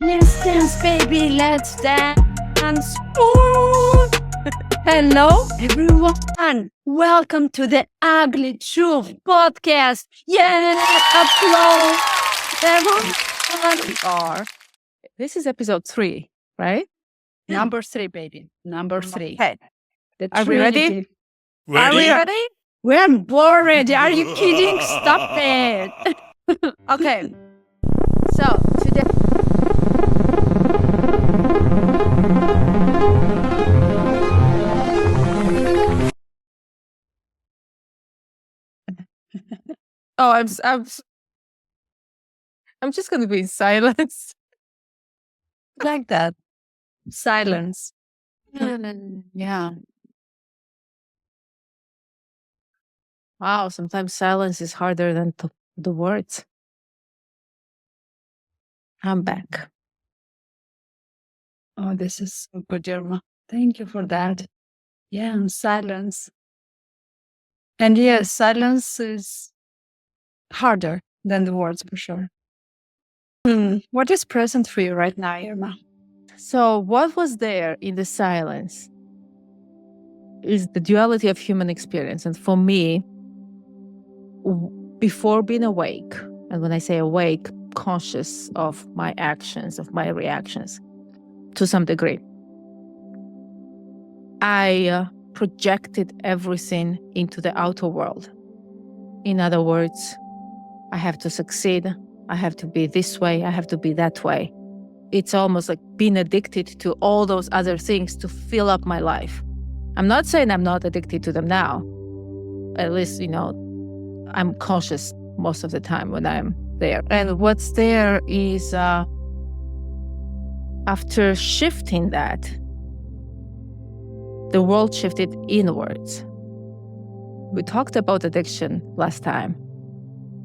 Let's dance, baby, let's dance. Ooh. Hello, everyone. Welcome to the Ugly Truth podcast. Yeah, applause. Everyone. This is episode 3, right? Number 3, baby. Number 3. Okay. The Are we ready? Trinity. Are we ready? We're born ready. Are you kidding? Stop it. Okay. So today. Oh, I'm just going to be in silence. Like that. Silence. Yeah. Wow, sometimes silence is harder than the words. I'm back. Oh, this is so good, Irma. Thank you for that. Yeah, and silence. And yes, silence is harder than the words for sure. What is present for you right now, Irma? So what was there in the silence is the duality of human experience. And for me, before being awake, and when I say awake, conscious of my actions, of my reactions, to some degree, I projected everything into the outer world. In other words, I have to succeed. I have to be this way. I have to be that way. It's almost like being addicted to all those other things to fill up my life. I'm not saying I'm not addicted to them now. At least, I'm conscious most of the time when I'm there. And what's there is, after shifting that, the world shifted inwards. We talked about addiction last time.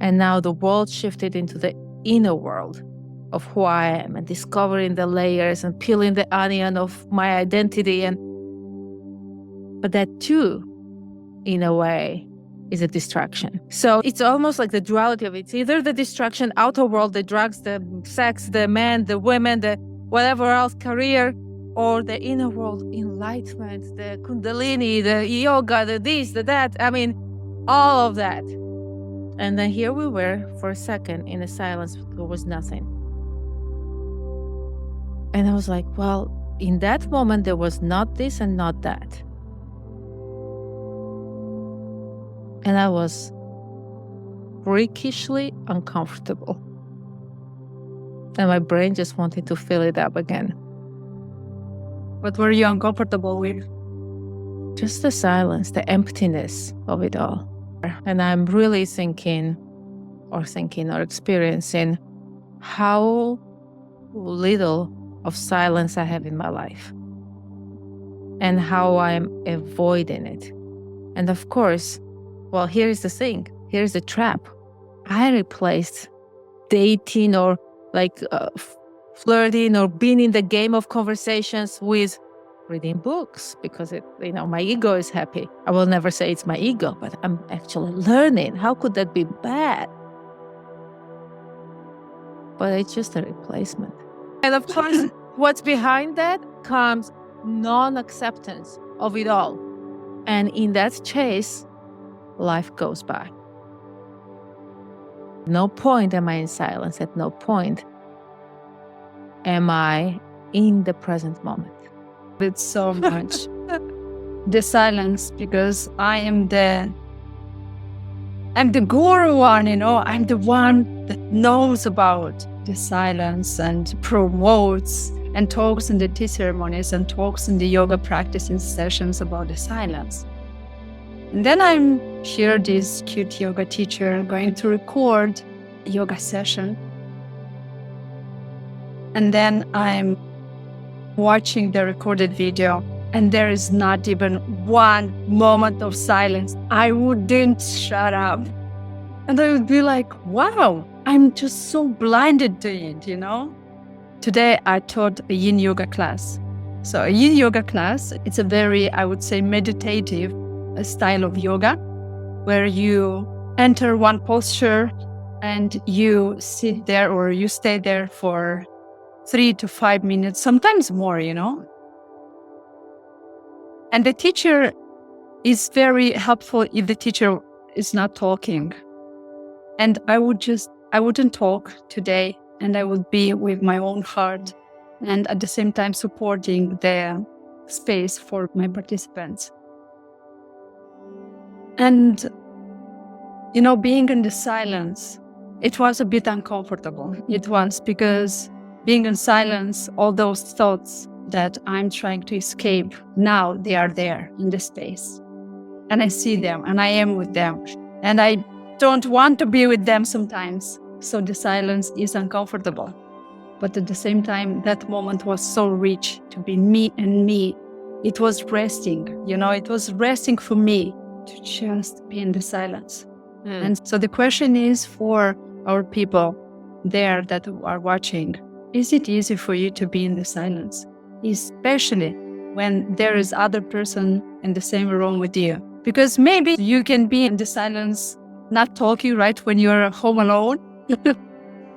And now the world shifted into the inner world of who I am and discovering the layers and peeling the onion of my identity. But that too, in a way, is a distraction. So it's almost like the duality of it. It's either the distraction, outer world, the drugs, the sex, the men, the women, the whatever else, career, or the inner world, enlightenment, the kundalini, the yoga, the this, the that. I mean, all of that. And then here we were for a second in a silence. There was nothing. And I was like, well, in that moment, there was not this and not that. And I was freakishly uncomfortable. And my brain just wanted to fill it up again. What were you uncomfortable with? Just the silence, the emptiness of it all. And I'm really thinking or experiencing how little of silence I have in my life and how I'm avoiding it. And of course, well, here's the thing. Here's the trap. I replaced dating or flirting or being in the game of conversations with reading books because my ego is happy. I will never say it's my ego, but I'm actually learning. How could that be bad? But it's just a replacement. And of course, what's behind that comes non-acceptance of it all. And in that chase, life goes by. No point am I in silence. At no point am I in the present moment. It's so much. The silence, because I'm the guru one, I'm the one that knows about the silence and promotes and talks in the tea ceremonies and talks in the yoga practicing sessions about the silence. And then I'm here, this cute yoga teacher, going to record a yoga session. And then I'm watching the recorded video, and there is not even one moment of silence. I wouldn't shut up. And I would be like, wow, I'm just so blinded to it, Today, I taught a yin yoga class. So a yin yoga class, it's a very, I would say, meditative style of yoga, where you enter one posture and you sit there or you stay there for 3 to 5 minutes, sometimes more, And the teacher is very helpful if the teacher is not talking. And I wouldn't talk today, and I would be with my own heart and at the same time supporting the space for my participants. And, being in the silence, it was a bit uncomfortable. It was because being in silence, all those thoughts that I'm trying to escape, now they are there in the space. And I see them and I am with them. And I don't want to be with them sometimes. So the silence is uncomfortable. But at the same time, that moment was so rich to be me and me. It was resting, it was resting for me to just be in the silence. And so the question is for our people there that are watching, is it easy for you to be in the silence? Especially when there is other person in the same room with you. Because maybe you can be in the silence, not talking, right, when you're home alone. But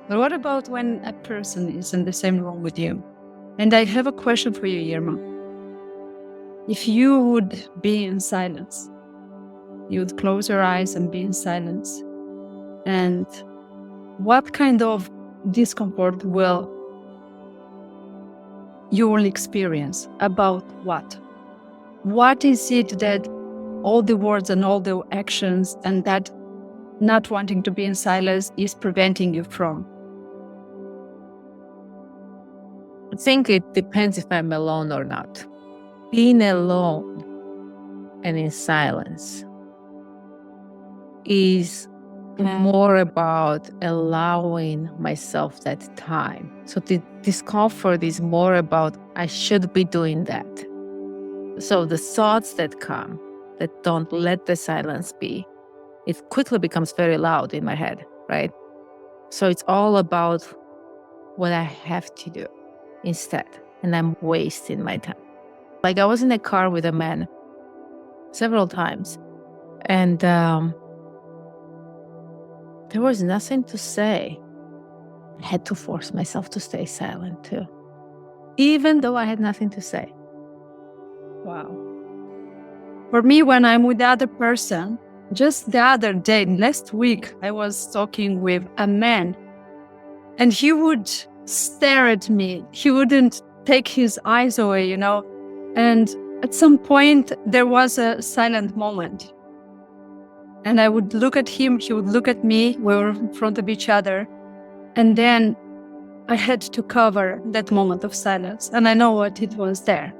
what about when a person is in the same room with you? And I have a question for you, Irma. If you would be in silence, you would close your eyes and be in silence. And what kind of discomfort you will experience? About what? What is it that all the words and all the actions and that not wanting to be in silence is preventing you from? I think it depends if I'm alone or not. Being alone and in silence is more about allowing myself that time. So the discomfort is more about I should be doing that. So the thoughts that come that don't let the silence be, it quickly becomes very loud in my head, right? So it's all about what I have to do instead. And I'm wasting my time. Like I was in a car with a man several times, and there was nothing to say. I had to force myself to stay silent too, even though I had nothing to say. Wow. For me, when I'm with the other person, just the other day, last week, I was talking with a man and he would stare at me. He wouldn't take his eyes away, And at some point, there was a silent moment. And I would look at him, he would look at me, we were in front of each other. And then I had to cover that moment of silence. And I know what it was there.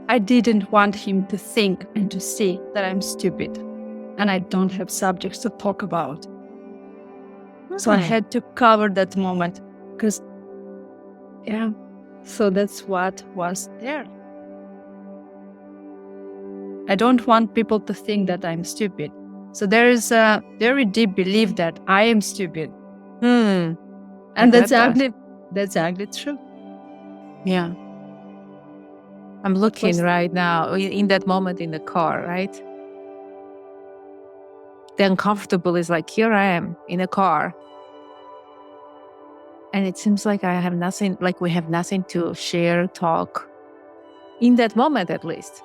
I didn't want him to think and to see that I'm stupid and I don't have subjects to talk about. So I had to cover that moment because, so that's what was there. I don't want people to think that I'm stupid. So there is a very deep belief that I am stupid. And that's exactly true. Yeah. I'm looking right now in that moment in the car, right? The uncomfortable is like, here I am in a car. And it seems like I have nothing, like we have nothing to share, talk, in that moment at least.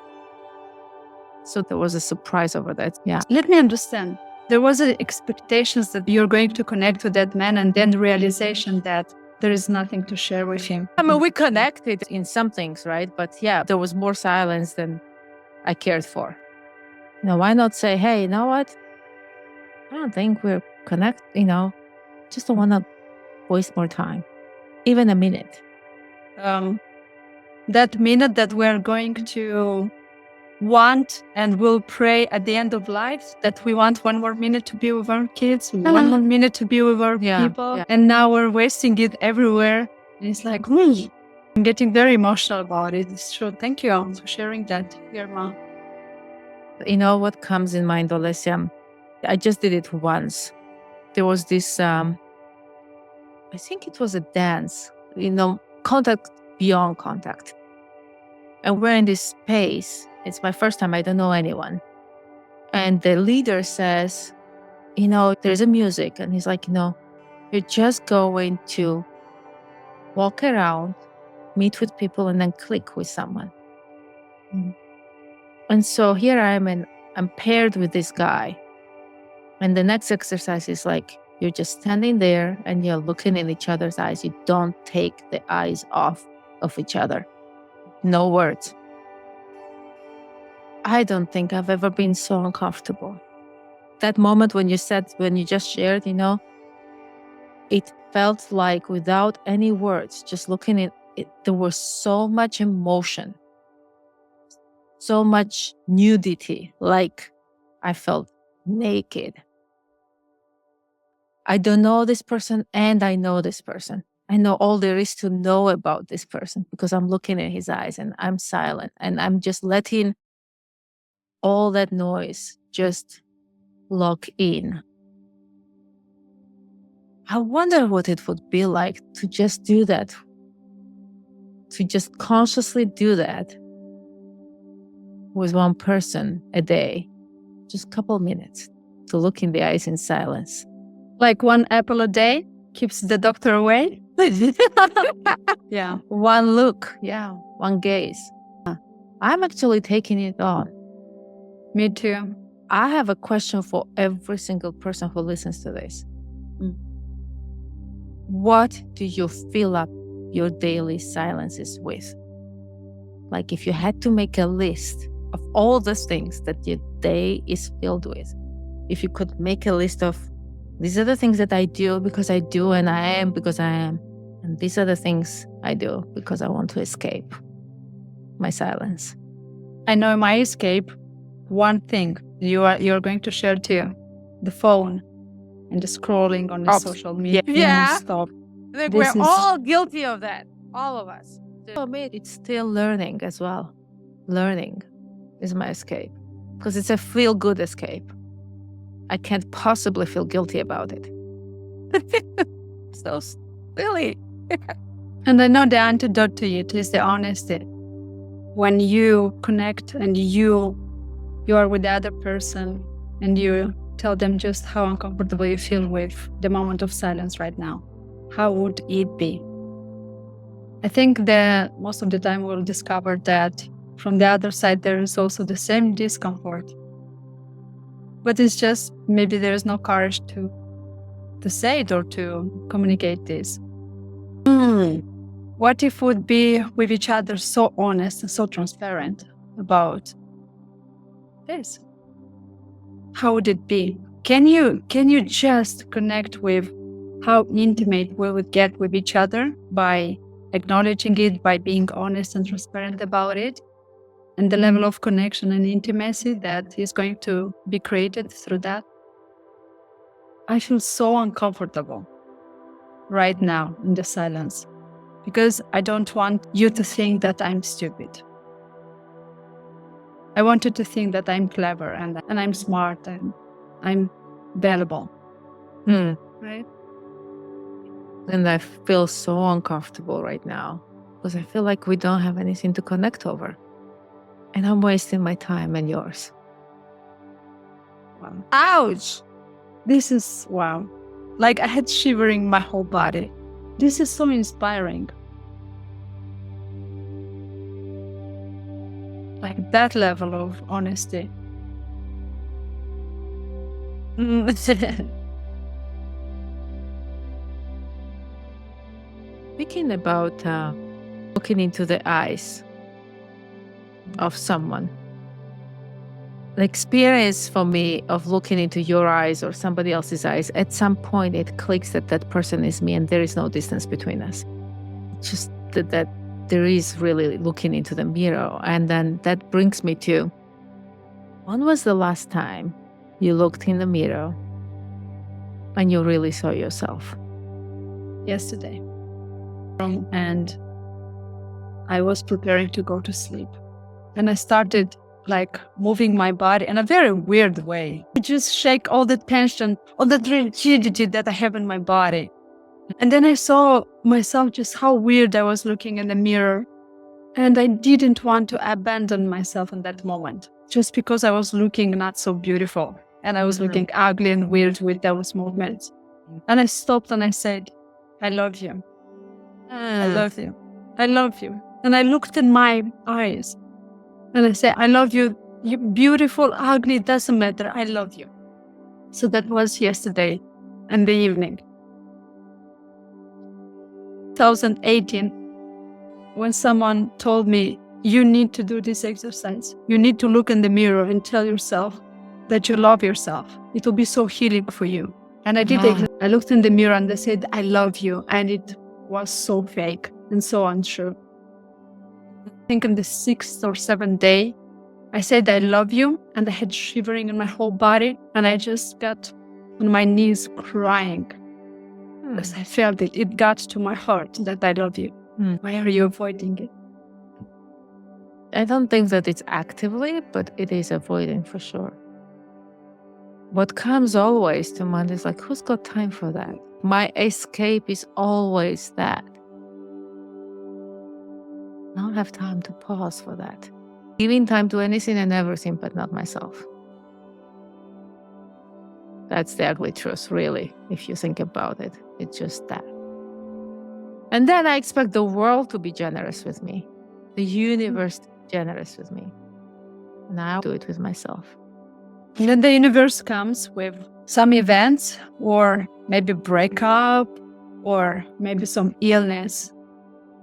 So there was a surprise over that. Yeah. Let me understand. There was expectations that you're going to connect with that man and then the realization that there is nothing to share with him. I mean, we connected in some things, right? But yeah, there was more silence than I cared for. Now, why not say, hey, you know what? I don't think we're connected, just don't want to waste more time. Even a minute. That minute that we're going to want and will pray at the end of life, that we want 1 more minute to be with our kids, 1 more minute to be with our people. Yeah. And now we're wasting it everywhere. And it's like, I'm getting very emotional about it. It's true. Thank you for sharing that, Irma. You know what comes in mind, Olesea? I just did it once. There was this, I think it was a dance, contact beyond contact. And we're in this space. It's my first time. I don't know anyone. And the leader says, there's a music. And he's like, you're just going to walk around, meet with people, and then click with someone. And so here I am, and I'm paired with this guy. And the next exercise is like, you're just standing there and you're looking in each other's eyes. You don't take the eyes off of each other. No words. I don't think I've ever been so uncomfortable. That moment when you just shared, it felt like without any words, just looking at it, there was so much emotion, so much nudity, like I felt naked. I don't know this person and I know this person. I know all there is to know about this person because I'm looking in his eyes and I'm silent and I'm just letting all that noise just lock in. I wonder what it would be like to just do that, to just consciously do that with one person a day, just a couple minutes to look in the eyes in silence. Like one apple a day keeps the doctor away. Yeah. One look, one gaze. I'm actually taking it on. Me too. I have a question for every single person who listens to this. What do you fill up your daily silences with? Like if you had to make a list of all the things that your day is filled with, if you could make a list of, these are the things that I do because I do and I am because I am, and these are the things I do because I want to escape my silence. I know my escape. One thing you're going to share too, the phone and the scrolling on the social media. Yeah. Stop. Like This we're is- all guilty of that. All of us. For me, it's still learning as well. Learning is my escape because it's a feel-good escape. I can't possibly feel guilty about it. So silly. And I know the antidote to it is the honesty. When you connect and you are with the other person and you tell them just how uncomfortable you feel with the moment of silence right now, how would it be? I think that most of the time we'll discover that from the other side there is also the same discomfort. But it's just maybe there is no courage to say it or to communicate this. What if we'd be with each other so honest and so transparent about this? How would it be? Can you just connect with how intimate we would get with each other by acknowledging it, by being honest and transparent about it, and the level of connection and intimacy that is going to be created through that? I feel so uncomfortable right now in the silence because I don't want you to think that I'm stupid. I want you to think that I'm clever and I'm smart and I'm valuable. Right? And I feel so uncomfortable right now because I feel like we don't have anything to connect over. And I'm wasting my time and yours. Wow. Ouch! This is wow. Like I had shivering my whole body. This is so inspiring. Like that level of honesty. Speaking about looking into the eyes of someone, the experience for me of looking into your eyes or somebody else's eyes, at some point it clicks that that person is me and there is no distance between us. Just that there is really looking into the mirror. And then that brings me to, when was the last time you looked in the mirror and you really saw yourself? Yesterday. And I was preparing to go to sleep. And I started like moving my body in a very weird way. I just shake all the tension, all the rigidity that I have in my body. And then I saw myself just how weird I was looking in the mirror. And I didn't want to abandon myself in that moment, just because I was looking not so beautiful. And I was looking ugly and weird with those movements. And I stopped and I said, I love you. I love you. I love you. And I looked in my eyes and I said, I love you. You beautiful, ugly, doesn't matter. I love you. So that was yesterday in the evening. 2018, when someone told me, you need to do this exercise. You need to look in the mirror and tell yourself that you love yourself. It will be so healing for you. And I did it. I looked in the mirror and I said, I love you. And it was so fake and so untrue. I think on the 6th or 7th day, I said, I love you. And I had shivering in my whole body. And I just got on my knees crying. Because I felt it. It got to my heart that I love you. Why are you avoiding it? I don't think that it's actively, but it is avoiding for sure. What comes always to mind is like, who's got time for that? My escape is always that. I don't have time to pause for that. Giving time to anything and everything, but not myself. That's the ugly truth, really, if you think about it. It's just that. And then I expect the world to be generous with me, the universe to be generous with me. And I'll do it with myself. And then the universe comes with some events, or maybe breakup, or maybe some illness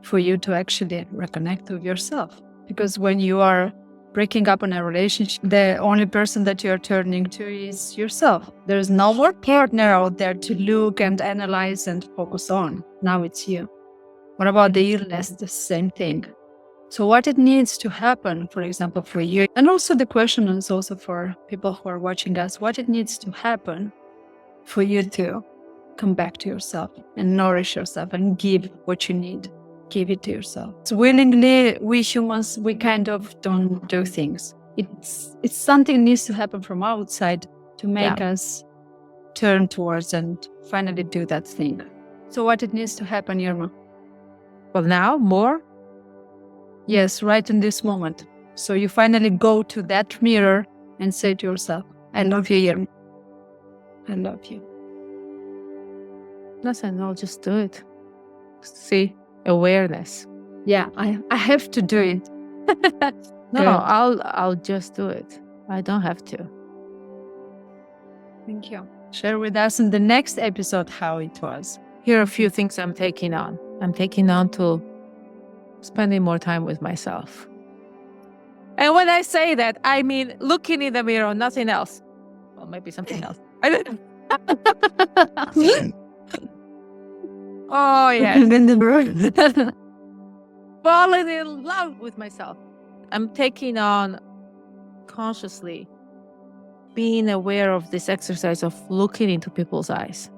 for you to actually reconnect with yourself. Because when you are breaking up in a relationship, the only person that you're turning to is yourself. There's no more partner out there to look and analyze and focus on. Now it's you. What about the illness? The same thing. So what it needs to happen, for example, for you, and also the question is also for people who are watching us, what it needs to happen for you to come back to yourself and nourish yourself and give what you need. Give it to yourself. So willingly, we humans, we kind of don't do things. It's something needs to happen from outside to make us turn towards and finally do that thing. So what it needs to happen, Irma? Well, now more? Yes, right in this moment. So you finally go to that mirror and say to yourself, I love you, Irma. I love you. Nothing, I'll just do it. See, awareness. Yeah, I have to do it. No, I'll just do it. I don't have to. Thank you. Share with us in the next episode how it was. Here are a few things I'm taking on. I'm taking on to spending more time with myself. And when I say that, I mean looking in the mirror, nothing else. Well, maybe something else. I don't know. Oh, yeah. Falling in love with myself. I'm taking on consciously being aware of this exercise of looking into people's eyes.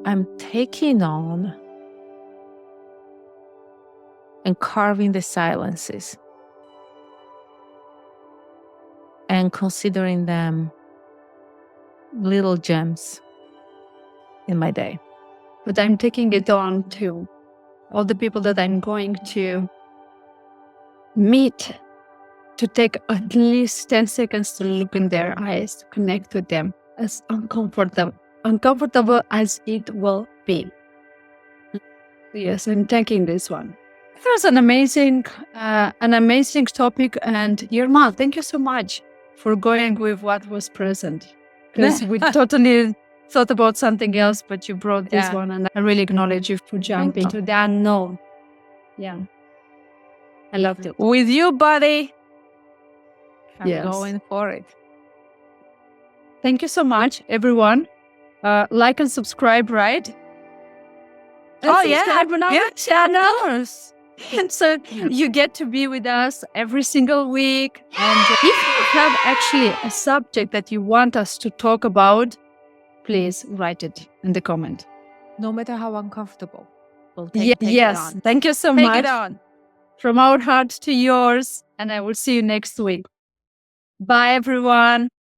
I'm taking on and carving the silences and considering them little gems in my day. But I'm taking it on to all the people that I'm going to meet, to take at least 10 seconds to look in their eyes, to connect with them, as uncomfortable as it will be. Yes, I'm taking this one. It was an amazing topic. And Irma, thank you so much for going with what was present. Because we totally thought about something else, but you brought this one, and I really acknowledge you for jumping to the unknown. Yeah. I loved it. With you, buddy. I'm going for it. Thank you so much, everyone. Like and subscribe, right? Subscribe on our channels. And so you get to be with us every single week. And if you have actually a subject that you want us to talk about, please write it in the comment. No matter how uncomfortable. We'll take it on. Thank you so much. Take it on. From our heart to yours. And I will see you next week. Bye, everyone.